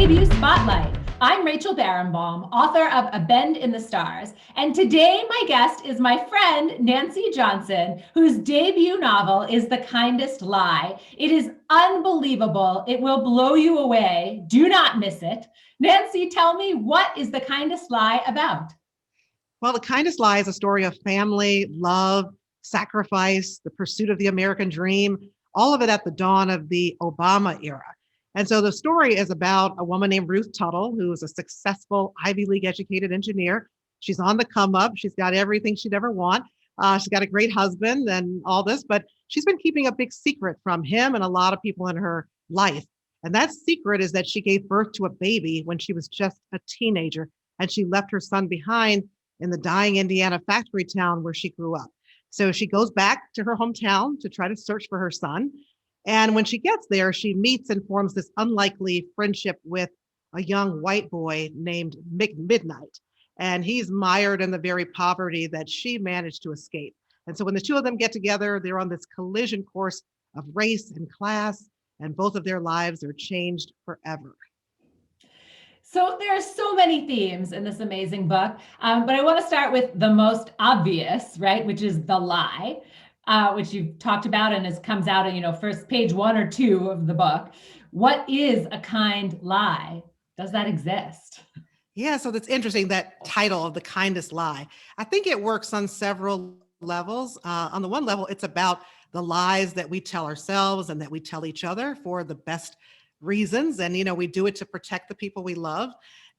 Debut Spotlight. I'm Rachel Barenbaum, author of A Bend in the Stars, and today my guest is my friend Nancy Johnson, whose debut novel is The Kindest Lie. It is unbelievable. It will blow you away. Do not miss it. Nancy, tell me, what is The Kindest Lie about? Well, The Kindest Lie is a story of family, love, sacrifice, the pursuit of the American dream, all of it at the dawn of the Obama era. And so the story is about a woman named Ruth Tuttle, who is a successful Ivy League educated engineer. She's on the come up. She's got everything she'd ever want. She's got a great husband and all this, but she's been keeping a big secret from him and a lot of people in her life. And that secret is that she gave birth to a baby when she was just a teenager, and she left her son behind in the dying Indiana factory town where she grew up. So she goes back to her hometown to try to search for her son. And when she gets there, she meets and forms this unlikely friendship with a young white boy named Midnight. And he's mired in the very poverty that she managed to escape. And so when the two of them get together, they're on this collision course of race and class, and both of their lives are changed forever. So there are so many themes in this amazing book, but I want to start with the most obvious, right, which is the lie, which you've talked about and comes out in, first page 1 or 2 of the book. What is a kind lie? Does that exist? Yeah, so that's interesting, that title of The Kindest Lie. I think it works on several levels. On the one level, it's about the lies that we tell ourselves and that we tell each other for the best reasons. And, we do it to protect the people we love.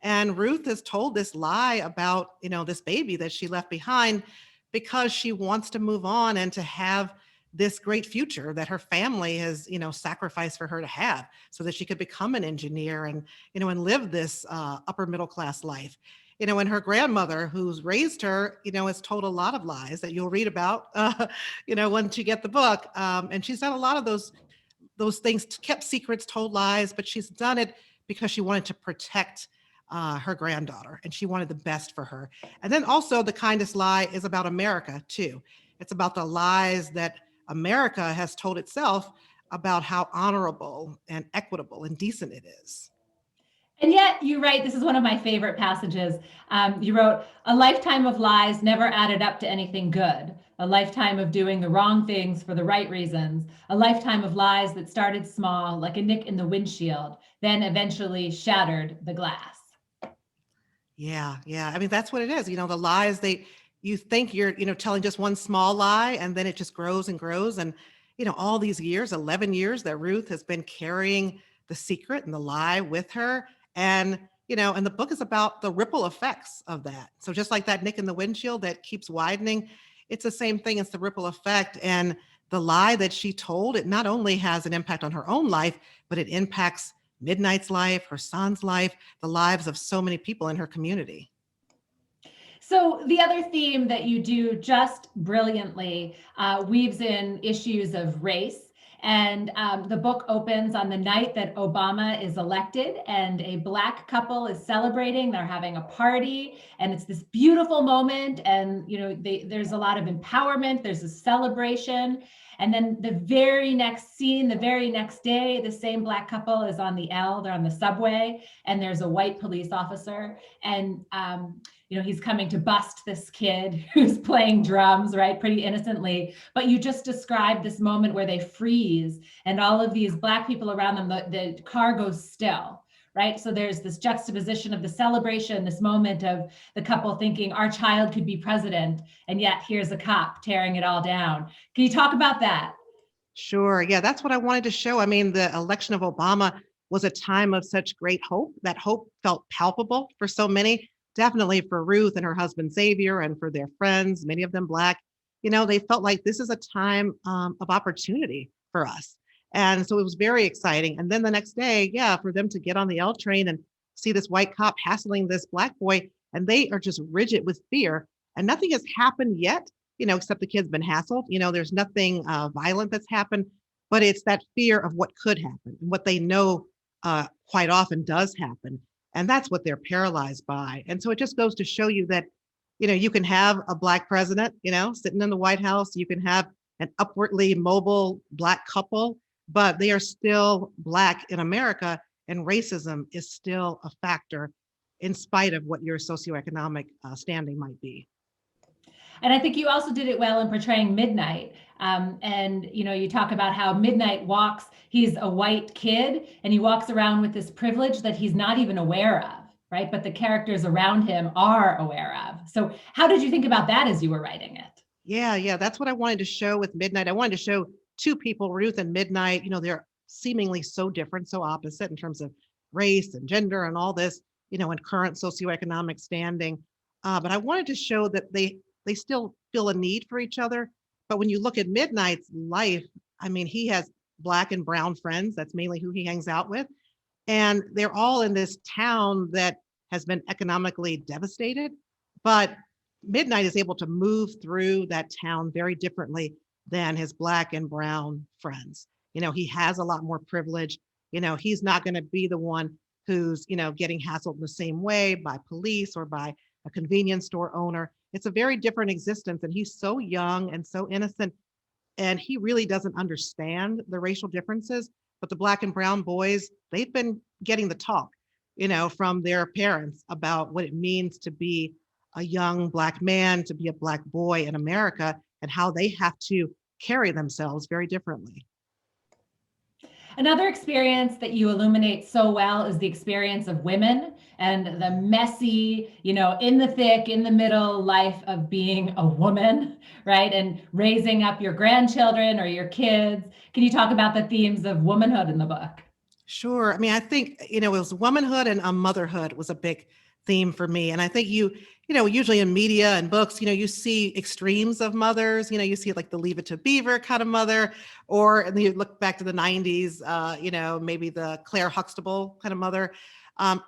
And Ruth has told this lie about, this baby that she left behind because she wants to move on and to have this great future that her family has, sacrificed for her to have so that she could become an engineer and, and live this upper middle class life. And her grandmother, who's raised her, has told a lot of lies that you'll read about, once you get the book. And she's done a lot of those things, kept secrets, told lies, but she's done it because she wanted to protect her granddaughter, and she wanted the best for her. And then also The Kindest Lie is about America too. It's about the lies that America has told itself about how honorable and equitable and decent it is. And yet you write, this is one of my favorite passages. You wrote, a lifetime of lies never added up to anything good. A lifetime of doing the wrong things for the right reasons. A lifetime of lies that started small, like a nick in the windshield, then eventually shattered the glass. Yeah. I mean, that's what it is. The lies, you think you're, telling just one small lie, and then it just grows and grows. And, all these years, 11 years that Ruth has been carrying the secret and the lie with her. And, and the book is about the ripple effects of that. So just like that nick in the windshield that keeps widening, it's the same thing. It's the ripple effect. And the lie that she told, it not only has an impact on her own life, but it impacts Midnight's life, her son's life, the lives of so many people in her community. So the other theme that you do just brilliantly weaves in issues of race. And the book opens on the night that Obama is elected, and a Black couple is celebrating. They're having a party, and it's this beautiful moment. And there's a lot of empowerment. There's a celebration. And then the very next scene, the very next day, the same Black couple is on the L. They're on the subway, and there's a white police officer, and he's coming to bust this kid who's playing drums, right, pretty innocently. But you just described this moment where they freeze, and all of these Black people around them, the car goes still. Right. So there's this juxtaposition of the celebration, this moment of the couple thinking our child could be president, and yet here's a cop tearing it all down. Can you talk about that? Sure. Yeah, that's what I wanted to show. I mean, the election of Obama was a time of such great hope. That hope felt palpable for so many, definitely for Ruth and her husband Xavier, and for their friends, many of them Black. They felt like this is a time of opportunity for us. And so it was very exciting. And then the next day, yeah, for them to get on the L train and see this white cop hassling this Black boy, and they are just rigid with fear. And nothing has happened yet, except the kid's been hassled. There's nothing violent that's happened, but it's that fear of what could happen and what they know quite often does happen. And that's what they're paralyzed by. And so it just goes to show you that, you can have a Black president, sitting in the White House. You can have an upwardly mobile Black couple, but they are still Black in America. and racism is still a factor in spite of what your socioeconomic standing might be. And I think you also did it well in portraying Midnight. And you talk about how Midnight walks. He's a white kid, and he walks around with this privilege that he's not even aware of, right? But the characters around him are aware of. So, how did you think about that as you were writing it? Yeah, that's what I wanted to show with Midnight. I wanted to show two people, Ruth and Midnight. They're seemingly so different, so opposite in terms of race and gender and all this, and current socioeconomic standing. But I wanted to show that they still feel a need for each other. But when you look at Midnight's life, I mean, he has black and brown friends. That's mainly who he hangs out with. And they're all in this town that has been economically devastated. But Midnight is able to move through that town very differently than his black and brown friends. He has a lot more privilege. He's not going to be the one who's, getting hassled in the same way by police or by a convenience store owner. It's a very different existence. And he's so young and so innocent. And he really doesn't understand the racial differences. But the black and brown boys, they've been getting the talk, from their parents about what it means to be a young black man, to be a black boy in America, and how they have to carry themselves very differently. Another experience that you illuminate so well is the experience of women and the messy, in the thick, in the middle life of being a woman, right? And raising up your grandchildren or your kids. Can you talk about the themes of womanhood in the book? Sure. I mean, I think, it was womanhood and motherhood was a big theme for me. And I think usually in media and books, you see extremes of mothers, you see like the Leave It to Beaver kind of mother, or and you look back to the 90s, maybe the Claire Huxtable kind of mother.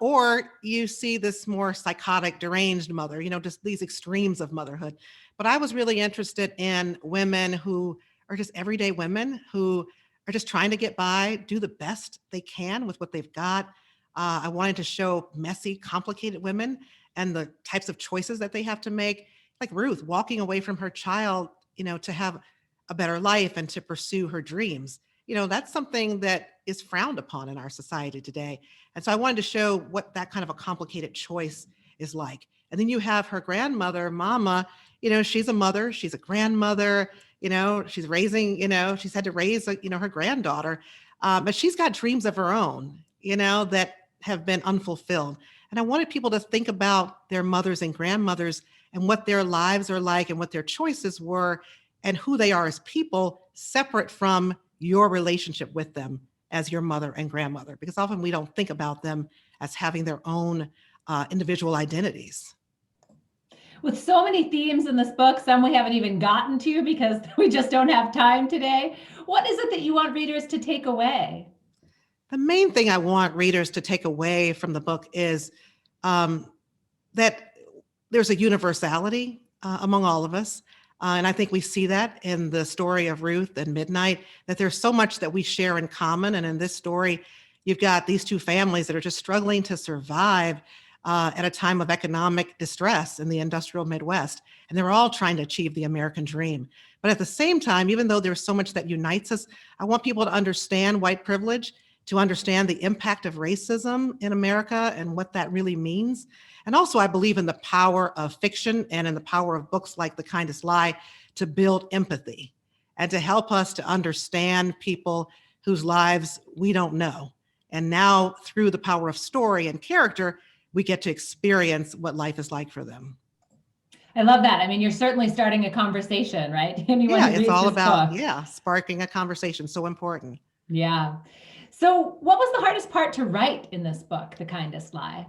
Or you see this more psychotic, deranged mother, just these extremes of motherhood. But I was really interested in women who are just everyday women who are just trying to get by, do the best they can with what they've got. I wanted to show messy, complicated women and the types of choices that they have to make, like Ruth walking away from her child, to have a better life and to pursue her dreams. That's something that is frowned upon in our society today. And so I wanted to show what that kind of a complicated choice is like. And then you have her grandmother, Mama, she's a mother, she's a grandmother, she's raising, she's had to raise, her granddaughter, but she's got dreams of her own, that have been unfulfilled. And I wanted people to think about their mothers and grandmothers and what their lives are like and what their choices were and who they are as people, separate from your relationship with them as your mother and grandmother, because often we don't think about them as having their own individual identities. With so many themes in this book, some we haven't even gotten to because we just don't have time today. What is it that you want readers to take away? The main thing I want readers to take away from the book is that there's a universality among all of us. And I think we see that in the story of Ruth and Midnight, that there's so much that we share in common. And in this story, you've got these two families that are just struggling to survive at a time of economic distress in the industrial Midwest. And they're all trying to achieve the American dream. But at the same time, even though there's so much that unites us, I want people to understand white privilege, to understand the impact of racism in America and what that really means. And also, I believe in the power of fiction and in the power of books like The Kindest Lie to build empathy and to help us to understand people whose lives we don't know. And now, through the power of story and character, we get to experience what life is like for them. I love that. I mean, you're certainly starting a conversation, right? Anyone who It's reads all this about, book. sparking a conversation. So important. Yeah. So, what was the hardest part to write in this book, The Kindest Lie?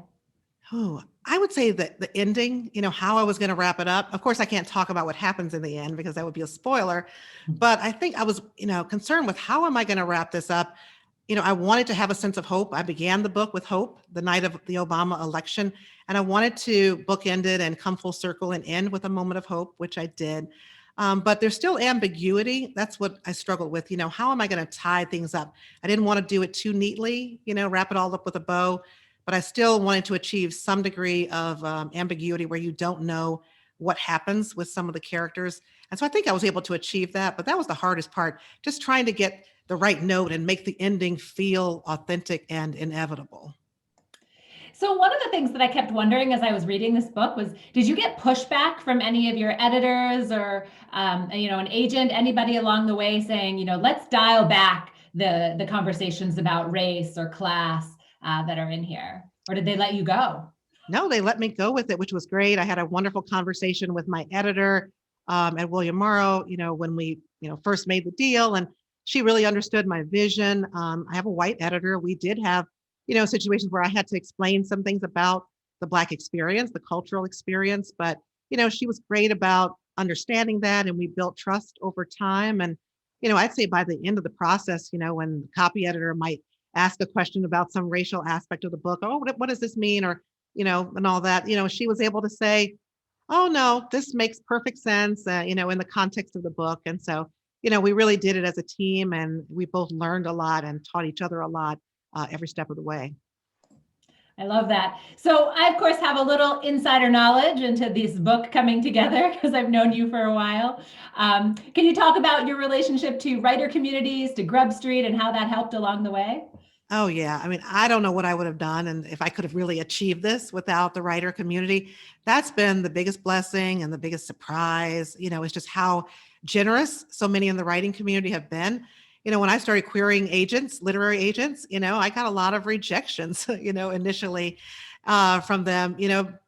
Oh, I would say that the ending, how I was going to wrap it up. Of course, I can't talk about what happens in the end because that would be a spoiler. But I think I was, concerned with how am I going to wrap this up? I wanted to have a sense of hope. I began the book with hope the night of the Obama election, and I wanted to bookend it and come full circle and end with a moment of hope, which I did. But there's still ambiguity. That's what I struggled with. How am I going to tie things up? I didn't want to do it too neatly, wrap it all up with a bow, but I still wanted to achieve some degree of ambiguity where you don't know what happens with some of the characters. And so I think I was able to achieve that, but that was the hardest part, just trying to get the right note and make the ending feel authentic and inevitable. So one of the things that I kept wondering as I was reading this book was, did you get pushback from any of your editors or, an agent, anybody along the way saying, let's dial back the conversations about race or class that are in here? Or did they let you go? No, they let me go with it, which was great. I had a wonderful conversation with my editor at William Morrow, when we, first made the deal, and she really understood my vision. I have a white editor. We did have, situations where I had to explain some things about the Black experience, the cultural experience, but, she was great about understanding that, and we built trust over time. And, I'd say by the end of the process, when the copy editor might ask a question about some racial aspect of the book, oh, what does this mean? Or and all that, she was able to say, oh, no, this makes perfect sense, in the context of the book. And so, we really did it as a team, and we both learned a lot and taught each other a lot every step of the way. I love that. So I, of course, have a little insider knowledge into this book coming together because I've known you for a while. Can you talk about your relationship to writer communities, to Grub Street, and how that helped along the way? Oh, yeah. I mean, I don't know what I would have done and if I could have really achieved this without the writer community. That's been the biggest blessing and the biggest surprise. It's just how generous so many in the writing community have been. When I started querying agents, literary agents, I got a lot of rejections, initially from them,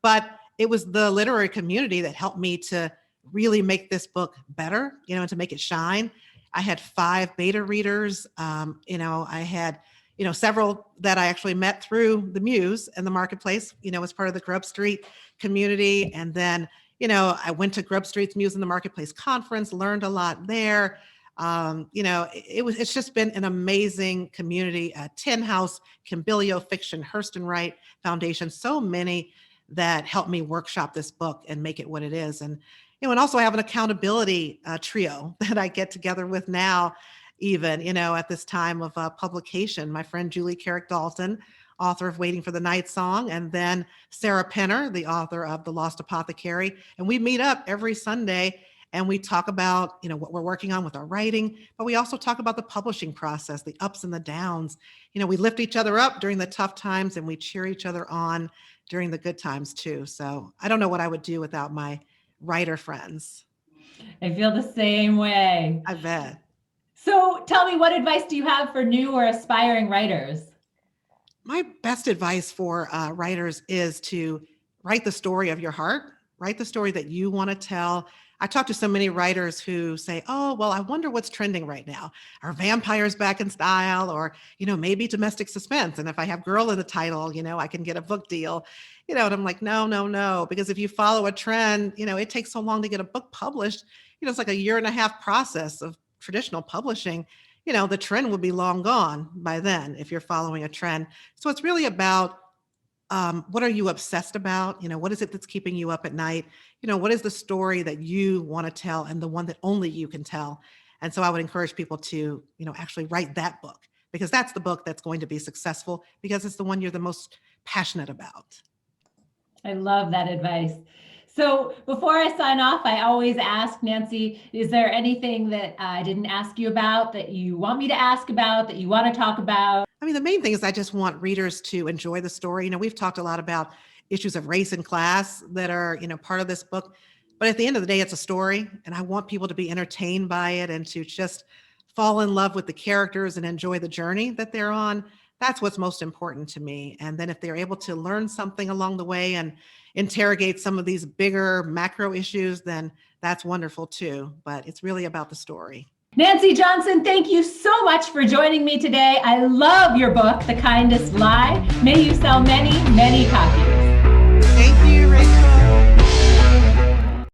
but it was the literary community that helped me to really make this book better, and to make it shine. I had 5 beta readers. I had several that I actually met through the Muse and the marketplace, as part of the Grub Street community. And then, I went to Grub Street's Muse in the Marketplace conference, learned a lot there. It's just been an amazing community. Tin House, Kimbilio Fiction, Hurston Wright Foundation, so many that helped me workshop this book and make it what it is. And also I have an accountability trio that I get together with now, even, at this time of publication. My friend Julie Carrick Dalton, author of Waiting for the Night Song, and then Sarah Penner, the author of The Lost Apothecary. And we meet up every Sunday and we talk about, what we're working on with our writing, but we also talk about the publishing process, the ups and the downs. We lift each other up during the tough times and we cheer each other on during the good times too. So I don't know what I would do without my writer friends. I feel the same way. I bet. So tell me, what advice do you have for new or aspiring writers? My best advice for writers is to write the story of your heart, write the story that you want to tell. I talk to so many writers who say, oh, well, I wonder what's trending right now. Are vampires back in style? Or, maybe domestic suspense. And if I have girl in the title, I can get a book deal. And I'm like, no. Because if you follow a trend, it takes so long to get a book published. It's like a 1.5 year process of traditional publishing. The trend will be long gone by then if you're following a trend. So it's really about what are you obsessed about? What is it that's keeping you up at night? What is the story that you want to tell and the one that only you can tell? And so I would encourage people to, actually write that book, because that's the book that's going to be successful because it's the one you're the most passionate about. I love that advice. So before I sign off, I always ask, Nancy, is there anything that I didn't ask you about that you want me to ask about, that you want to talk about? I mean, the main thing is I just want readers to enjoy the story. We've talked a lot about issues of race and class that are, part of this book. But at the end of the day, it's a story. And I want people to be entertained by it and to just fall in love with the characters and enjoy the journey that they're on. That's what's most important to me. And then if they're able to learn something along the way and interrogate some of these bigger macro issues, then that's wonderful too. But it's really about the story. Nancy Johnson, thank you so much for joining me today. I love your book, The Kindest Lie. May you sell many, many copies. Thank you, Rachel.